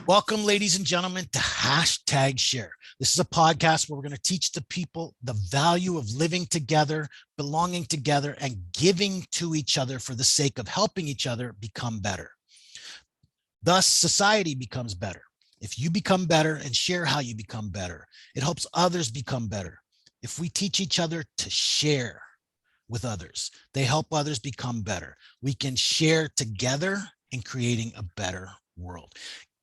Welcome, ladies and gentlemen, to Hashtag Share. This is a podcast where we're going to teach the people the value of living together, belonging together, and giving to each other for the sake of helping each other become better. Thus, society becomes better. If you become better and share how you become better, it helps others become better. If we teach each other to share with others, they help others become better. We can share together in creating a better world.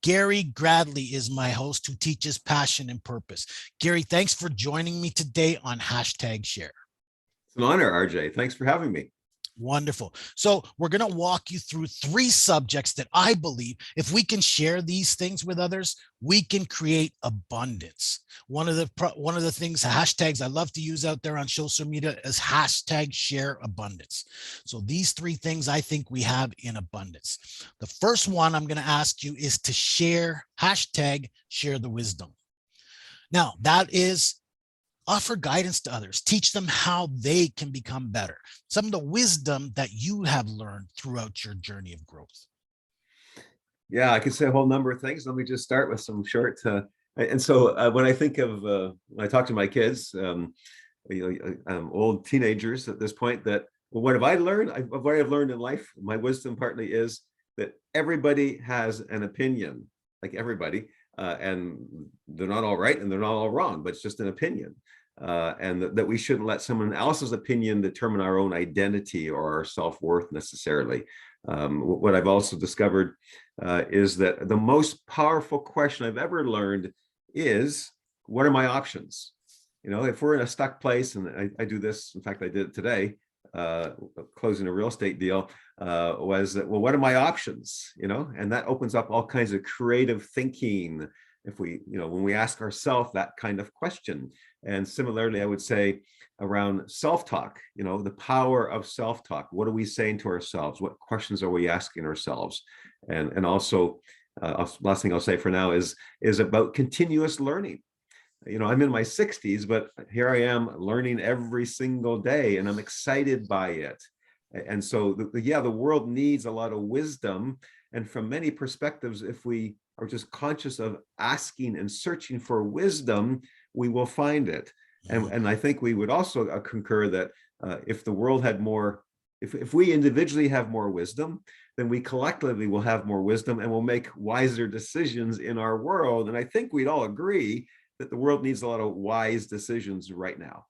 Gary Gradley is my host who teaches passion and purpose. Gary, thanks for joining me today on Hashtag Share. It's an honor, RJ. Thanks for having me. Wonderful. So we're going to walk you through 3 subjects that I believe if we can share these things with others, we can create abundance. One of the things, hashtags I love to use out there on social media is hashtag share abundance. So these 3 things I think we have in abundance. The first one I'm going to ask you is to share, hashtag share the wisdom. Now that is offer guidance to others, teach them how they can become better. Some of the wisdom that you have learned throughout your journey of growth. Yeah, I could say a whole number of things. Let me just start with some short. When I think of, when I talk to my kids, old teenagers at this point, that, well, what have I learned? What I've learned in life, my wisdom partly is that everybody has an opinion, like everybody. And they're not all right and they're not all wrong, but it's just an opinion. And that we shouldn't let someone else's opinion determine our own identity or our self-worth necessarily. What I've also discovered is that the most powerful question I've ever learned is, what are my options? You know, if we're in a stuck place, and I do this, in fact, I did it today, closing a real estate deal, was that, well, what are my options? You know, and that opens up all kinds of creative thinking if we, when we ask ourselves that kind of question. And similarly, I would say around self-talk, the power of self-talk. What are we saying to ourselves? What questions are we asking ourselves? And also, last thing I'll say for now is about continuous learning. I'm in my 60s, but here I am learning every single day, and I'm excited by it. And so, the world needs a lot of wisdom. And from many perspectives, if we are just conscious of asking and searching for wisdom, we will find it. And I think we would also concur that if the world had more, if we individually have more wisdom, then we collectively will have more wisdom and will make wiser decisions in our world. And I think we'd all agree that the world needs a lot of wise decisions right now.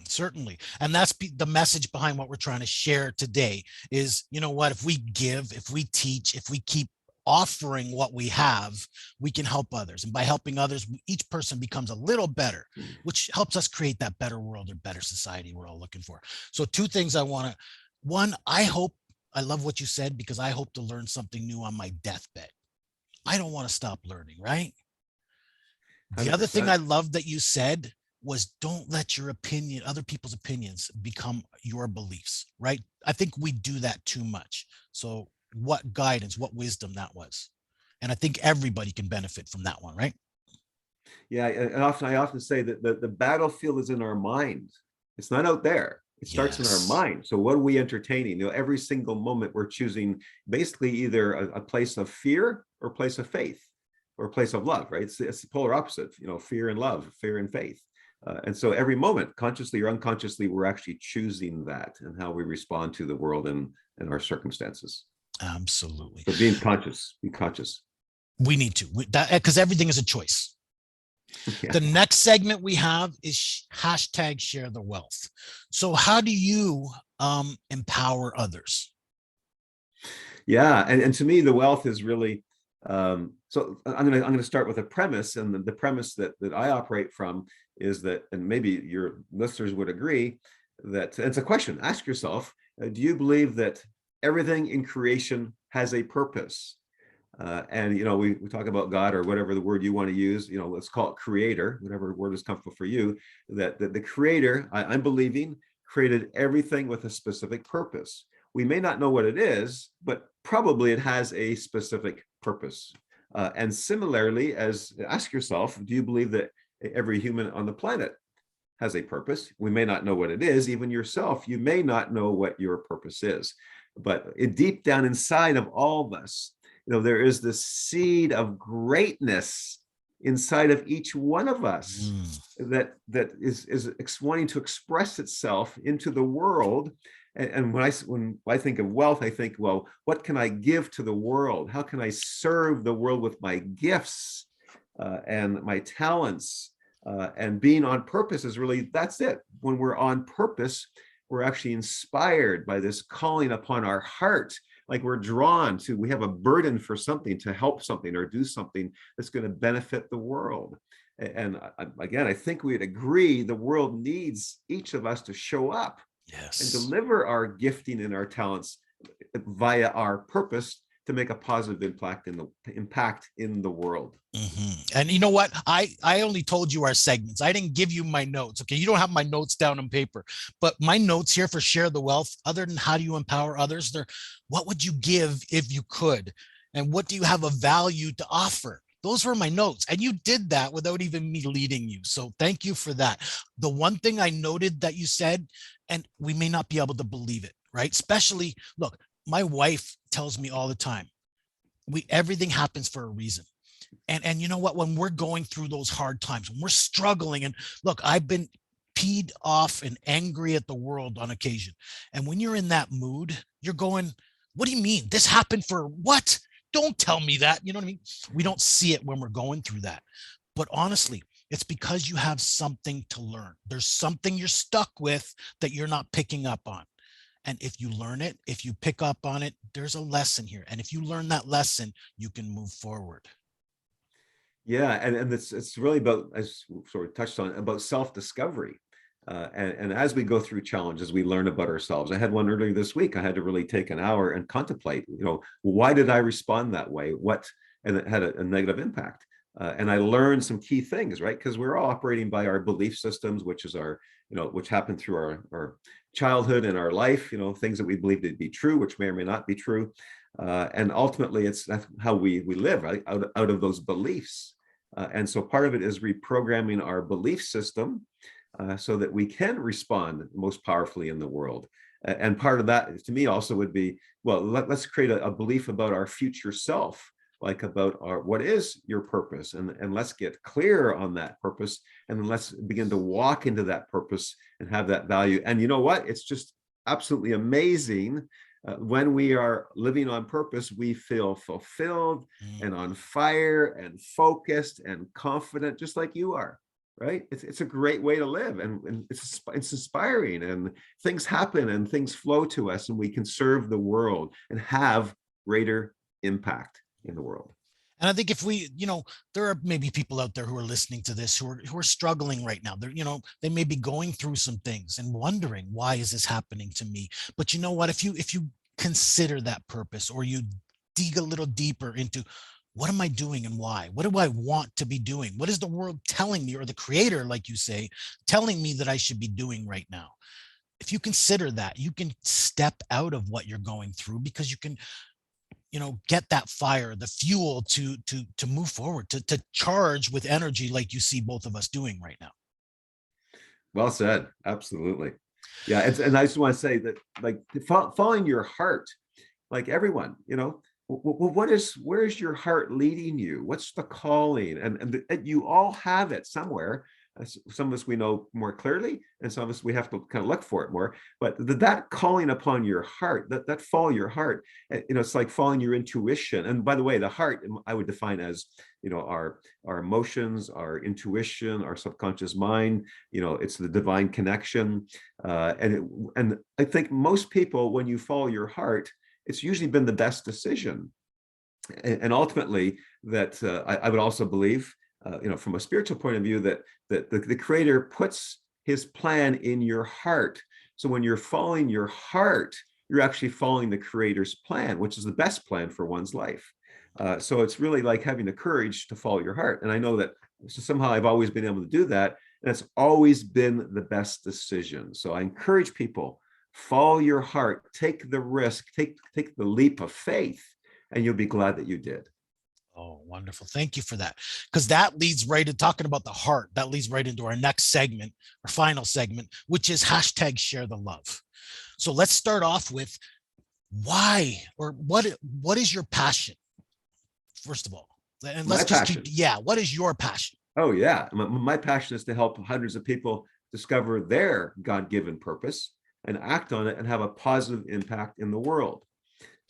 Certainly. And that's the message behind what we're trying to share today is, if we give, if we teach, if we keep offering what we have, we can help others. And by helping others, each person becomes a little better, which helps us create that better world or better society we're all looking for. So 2 things one, I love what you said, because I hope to learn something new on my deathbed. I don't want to stop learning, right? 100%. The other thing I love that you said was, don't let your opinion, other people's opinions, become your beliefs, right? I think we do that too much. So what guidance, what wisdom that was. And I think everybody can benefit from that one, right? Yeah, and I often say that the battlefield is in our mind. It's not out there. It starts in our mind. So what are we entertaining? Every single moment we're choosing basically either a place of fear or a place of faith, or a place of love, right? It's the polar opposite, fear and love, fear and faith. And so every moment, consciously or unconsciously, we're actually choosing that and how we respond to the world and our circumstances. Absolutely. So be conscious. We need to, because everything is a choice. Yeah. The next segment we have is hashtag share the wealth. So how do you empower others? Yeah, and to me, the wealth is really, so I'm gonna start with a premise, and the premise that I operate from is that, and maybe your listeners would agree, that it's a question. Ask yourself, do you believe that everything in creation has a purpose? And we talk about God, or whatever the word you want to use, let's call it creator, whatever word is comfortable for you, that the creator, I'm believing, created everything with a specific purpose. We may not know what it is, but probably it has a specific purpose. And similarly, ask yourself, do you believe that every human on the planet has a purpose? We may not know what it is. Even yourself, you may not know what your purpose is. but deep down inside of all of us, there is this seed of greatness inside of each one of us Mm. that is wanting to express itself into the world. And when I think of wealth, I think, well, what can I give to the world? How can I serve the world with my gifts and my talents? And being on purpose is really, that's it. When we're on purpose, we're actually inspired by this calling upon our heart. Like we're drawn to, we have a burden for something, to help something or do something that's going to benefit the world. And again, I think we'd agree the world needs each of us to show up and Yes. deliver our gifting and our talents via our purpose to make a positive impact in the world. And you know what? I only told you our segments. I didn't give you my notes. Okay, you don't have my notes down on paper, but my notes here for Share the Wealth, other than how do you empower others, they're what would you give if you could, and what do you have of value to offer? Those were my notes, and you did that without even me leading you. So thank you for that. The one thing I noted that you said, and we may not be able to believe it, right? Especially, look, my wife tells me all the time, everything happens for a reason. And you know what, when we're going through those hard times, when we're struggling, and look, I've been peed off and angry at the world on occasion, and when you're in that mood, you're going, what do you mean this happened for what? Don't tell me that. You know what I mean? We don't see it when we're going through that, but honestly, it's because you have something to learn. There's something you're stuck with that you're not picking up on. And if you learn it, if you pick up on it, there's a lesson here, and if you learn that lesson, you can move forward. Yeah, and it's really about, as we sort of touched on, about self-discovery. And as we go through challenges, we learn about ourselves. I had one earlier this week. I had to really take an hour and contemplate, why did I respond that way? And it had a negative impact. And I learned some key things, right? Because we're all operating by our belief systems, which is which happened through our childhood and our life, things that we believe to be true, which may or may not be true. And ultimately, that's how we live, right? Out of those beliefs. And so part of it is reprogramming our belief system so that we can respond most powerfully in the world. And part of that, to me, also would be, well, let's create a belief about our future self, like about what is your purpose, and let's get clear on that purpose, and then let's begin to walk into that purpose and have that value. And you know what? It's just absolutely amazing. When we are living on purpose, we feel fulfilled and on fire and focused and confident, just like you are, right? It's a great way to live, and it's inspiring, and things happen and things flow to us, and we can serve the world and have greater impact in the world. And I think if we, there are maybe people out there who are listening to this who are struggling right now. They're, they may be going through some things and wondering, why is this happening to me? But you know what? If you consider that purpose, or you dig a little deeper into, what am I doing and why? What do I want to be doing? What is the world telling me, or the creator, like you say, telling me that I should be doing right now? If you consider that, you can step out of what you're going through, because you can get that fire, the fuel to move forward, to charge with energy, like you see both of us doing right now. Well said. Absolutely. Yeah. And I just want to say that, like, following your heart, like everyone, where is your heart leading you? What's the calling? And you all have it somewhere. Some of us we know more clearly, and some of us we have to kind of look for it more. But that calling upon your heart, that follow your heart, it's like following your intuition. And by the way, the heart I would define as our emotions, our intuition, our subconscious mind. It's the divine connection, and I think most people, when you follow your heart, it's usually been the best decision. And ultimately, that I would also believe, from a spiritual point of view, that the creator puts his plan in your heart. So when you're following your heart, you're actually following the creator's plan, which is the best plan for one's life. So it's really like having the courage to follow your heart. And I know that somehow I've always been able to do that. And it's always been the best decision. So I encourage people, follow your heart, take the risk, take the leap of faith, and you'll be glad that you did. Oh, wonderful. Thank you for that. Because that leads right to talking about the heart. That leads right into our next segment, our final segment, which is hashtag share the love. So let's start off with, why, or what is your passion, first of all? And My let's just keep, passion. yeah, what is your passion? Oh yeah, my passion is to help hundreds of people discover their God-given purpose and act on it and have a positive impact in the world.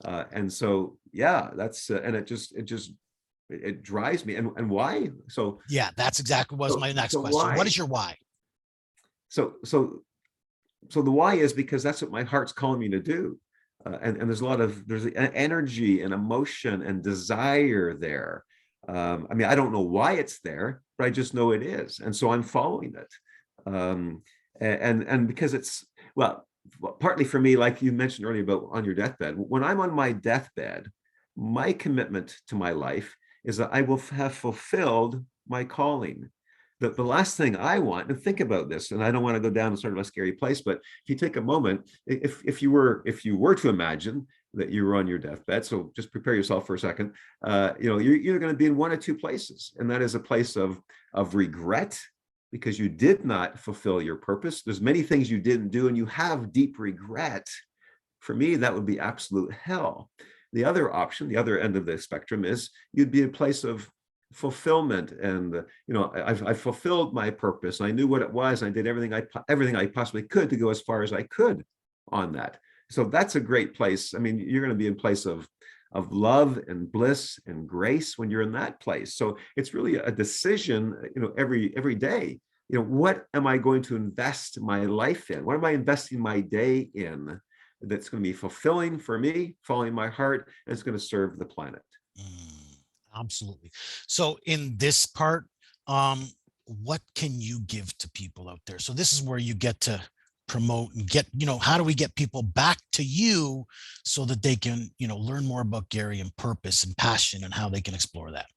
And so, yeah, that's and it drives me. And why? Yeah, that's exactly was my next question. What Why? is your why? So so so the why is because that's what my heart's calling me to do. And there's a lot of there's energy and emotion and desire there. I mean, I don't know why it's there, but I just know it is, and so I'm following it. And because it's, well, partly for me, like you mentioned earlier about on your deathbed. When I'm on my deathbed, my commitment to my life is that I will have fulfilled my calling. The last thing I want, and think about this, and I don't want to go down sort of a scary place, but if you take a moment, if you were to imagine that you were on your deathbed, so just prepare yourself for a second, you're going to be in one of two places, and that is a place of regret because you did not fulfill your purpose. There's many things you didn't do, and you have deep regret. For me, that would be absolute hell. The other option, the other end of the spectrum, is you'd be a place of fulfillment, and I've fulfilled my purpose. I knew what it was. I did everything I possibly could to go as far as I could on that. So that's a great place. I mean, you're going to be in place of love and bliss and grace when you're in that place. So it's really a decision, every day. What am I going to invest my life in? What am I investing my day in that's going to be fulfilling for me, following my heart, and it's going to serve the planet? Mm, absolutely. So in this part, um, what can you give to people out there? So this is where you get to promote and get, how do we get people back to you so that they can, learn more about Gary and purpose and passion and how they can explore that?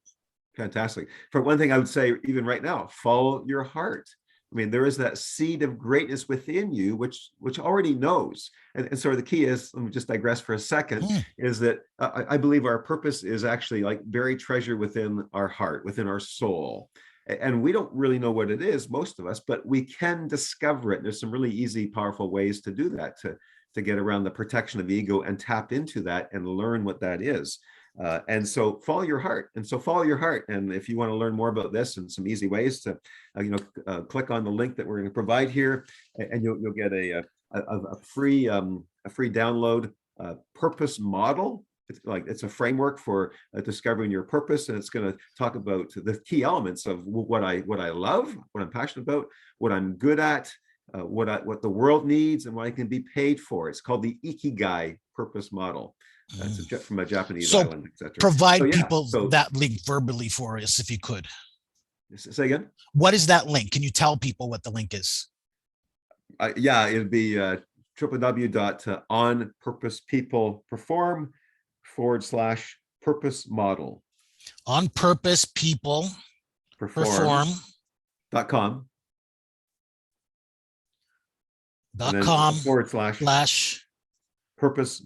Fantastic. For one thing, I would say, even right now, follow your heart. I mean, there is that seed of greatness within you, which already knows. And sort of the key is, let me just digress for a second, Mm, is that I believe our purpose is actually like buried treasure within our heart, within our soul. And we don't really know what it is, most of us, but we can discover it. And there's some really easy, powerful ways to do that, to get around the protection of ego and tap into that and learn what that is. And so follow your heart. And so follow your heart. And if you want to learn more about this and some easy ways to, click on the link that we're going to provide here, and you'll get a free download purpose model. It's a framework for discovering your purpose, and it's going to talk about the key elements of what I love, what I'm passionate about, what I'm good at, what the world needs, and what I can be paid for. It's called the Ikigai purpose model. It's mm. from a Japanese So island, etc. So provide yeah. people So that link verbally for us, if you could. say again. What is that link? Can you tell people what the link is? Yeah, it'd be www.onpurposepeopleperform /purpose model On purpose, people perform.com, perform and dot then com /purpose slash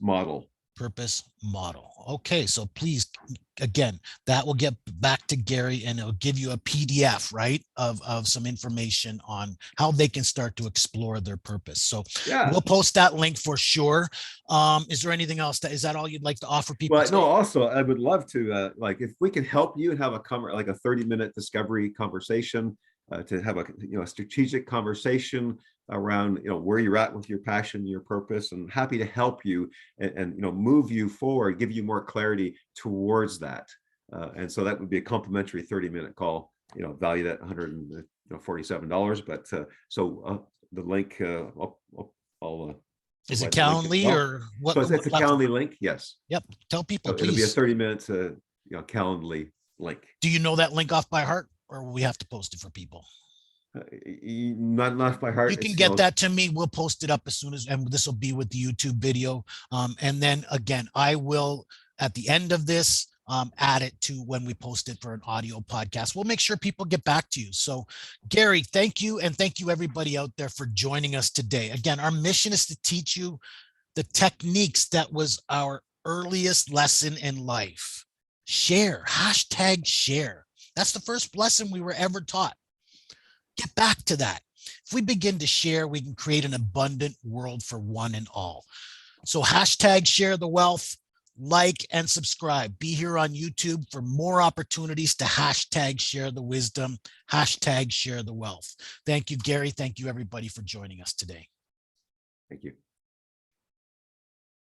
model. purpose model. Okay, so please, again, that will get back to Gary and it'll give you a PDF, right, of some information on how they can start to explore their purpose. So Yeah. we'll post that link for sure. Is there anything else is that all you'd like to offer people Well, no, today? also, I would love to, like, if we can help you and have a 30-minute discovery conversation, to have a strategic conversation around where you're at with your passion, your purpose, and happy to help you and move you forward, give you more clarity towards that. And so that would be a complimentary 30-minute call, valued at $147. But the link, I'll Is it provide the link as Calendly well. or what? So it's a Platform? Calendly link, yes. Yep. Tell people, So it'll be a please. 30-minute Calendly link. Do you know that link off by heart, or will we have to post it for people? Not by heart. You can It's get that to me. We'll post it up as soon as, and this will be with the YouTube video. And then again, I will, at the end of this, add it to when we post it for an audio podcast. We'll make sure people get back to you. So Gary, thank you. And thank you everybody out there for joining us today. Again, our mission is to teach you the techniques that was our earliest lesson in life. Share, #share. That's the first lesson we were ever taught. Get back to that. If we begin to share, we can create an abundant world for one and all. So hashtag share the wealth, like and subscribe. Be here on YouTube for more opportunities to hashtag share the wisdom, hashtag share the wealth. Thank you, Gary. Thank you, everybody, for joining us today. Thank you.